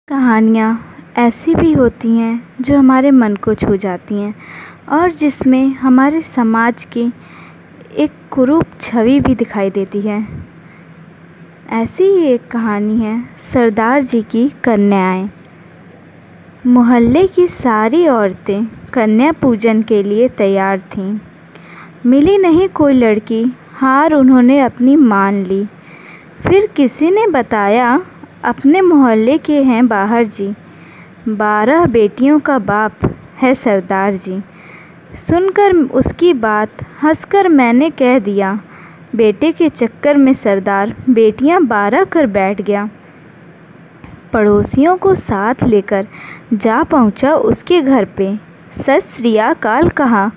कहानियाँ ऐसी भी होती हैं जो हमारे मन को छू जाती हैं और जिसमें हमारे समाज की एक कुरूप छवि भी दिखाई देती है। ऐसी ही एक कहानी है सरदार जी की कन्याएं। मोहल्ले की सारी औरतें कन्या पूजन के लिए तैयार थीं। मिली नहीं कोई लड़की, हार उन्होंने अपनी मान ली। फिर किसी ने बताया अपने मोहल्ले के हैं बाहर जी, 12 बेटियों का बाप है सरदार जी। सुनकर उसकी बात हंसकर मैंने कह दिया, बेटे के चक्कर में सरदार बेटियां 12 कर बैठ गया। पड़ोसियों को साथ लेकर जा पहुंचा उसके घर पे। सत श्री अकाल कहा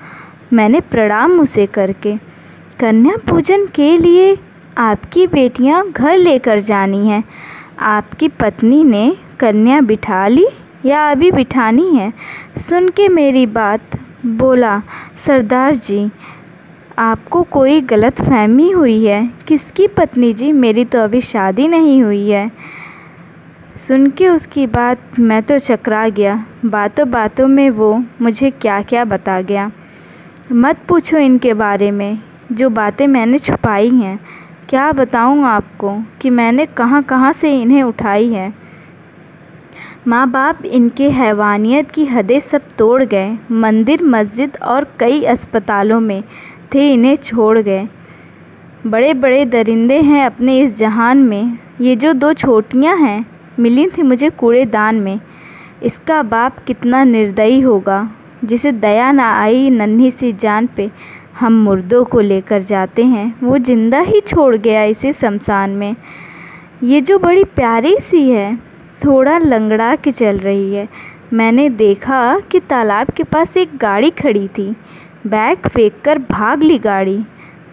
मैंने प्रणाम उसे करके। कन्या पूजन के लिए आपकी बेटियां घर लेकर जानी हैं। आपकी पत्नी ने कन्या बिठा ली या अभी बिठानी है? सुन के मेरी बात बोला, सरदार जी आपको कोई गलतफहमी हुई है। किसकी पत्नी जी? मेरी तो अभी शादी नहीं हुई है। सुन के उसकी बात मैं तो चकरा गया। बातों बातों में वो मुझे क्या क्या बता गया। मत पूछो इनके बारे में, जो बातें मैंने छुपाई हैं। क्या बताऊं आपको कि मैंने कहां कहां से इन्हें उठाई है। माँ बाप इनके हैवानियत की हदें सब तोड़ गए। मंदिर, मस्जिद और कई अस्पतालों में थे इन्हें छोड़ गए। बड़े बड़े दरिंदे हैं अपने इस जहान में। ये जो 2 छोटियाँ हैं मिली थी मुझे कूड़ेदान में। इसका बाप कितना निर्दयी होगा जिसे दया ना आई नन्ही सी जान पे। हम मुर्दों को लेकर जाते हैं, वो जिंदा ही छोड़ गया इसे शमशान में। ये जो बड़ी प्यारी सी है, थोड़ा लंगड़ा के चल रही है। मैंने देखा कि तालाब के पास एक गाड़ी खड़ी थी। बैग फेंक कर भाग ली गाड़ी,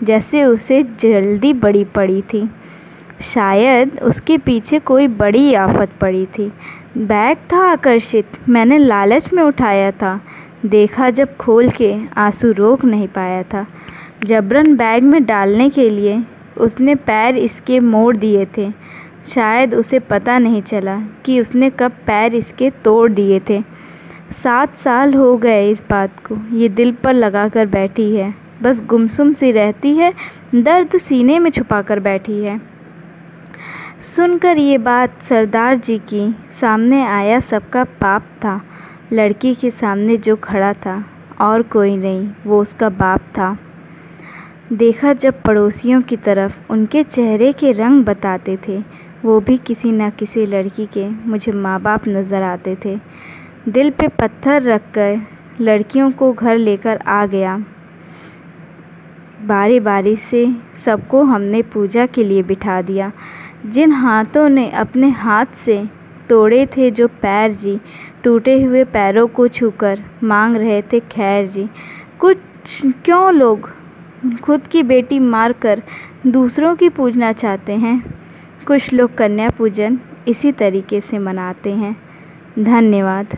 जैसे उसे जल्दी बड़ी पड़ी थी। शायद उसके पीछे कोई बड़ी आफत पड़ी थी। बैग था आकर्षित, मैंने लालच में उठाया था। देखा जब खोल के, आंसू रोक नहीं पाया था। जबरन बैग में डालने के लिए उसने पैर इसके मोड़ दिए थे। शायद उसे पता नहीं चला कि उसने कब पैर इसके तोड़ दिए थे। 7 साल हो गए इस बात को, ये दिल पर लगा कर बैठी है। बस गुमसुम सी रहती है, दर्द सीने में छुपा कर बैठी है। सुनकर ये बात सरदार जी की सामने आया सबका पाप था। लड़की के सामने जो खड़ा था और कोई नहीं, वो उसका बाप था। देखा जब पड़ोसियों की तरफ उनके चेहरे के रंग बताते थे, वो भी किसी न किसी लड़की के मुझे माँ बाप नज़र आते थे। दिल पे पत्थर रख कर लड़कियों को घर लेकर आ गया। बारी बारी से सबको हमने पूजा के लिए बिठा दिया। जिन हाथों ने अपने हाथ से तोड़े थे जो पैर जी, टूटे हुए पैरों को छूकर मांग रहे थे खैर जी। कुछ क्यों लोग खुद की बेटी मारकर दूसरों की पूजना चाहते हैं। कुछ लोग कन्या पूजन इसी तरीके से मनाते हैं। धन्यवाद।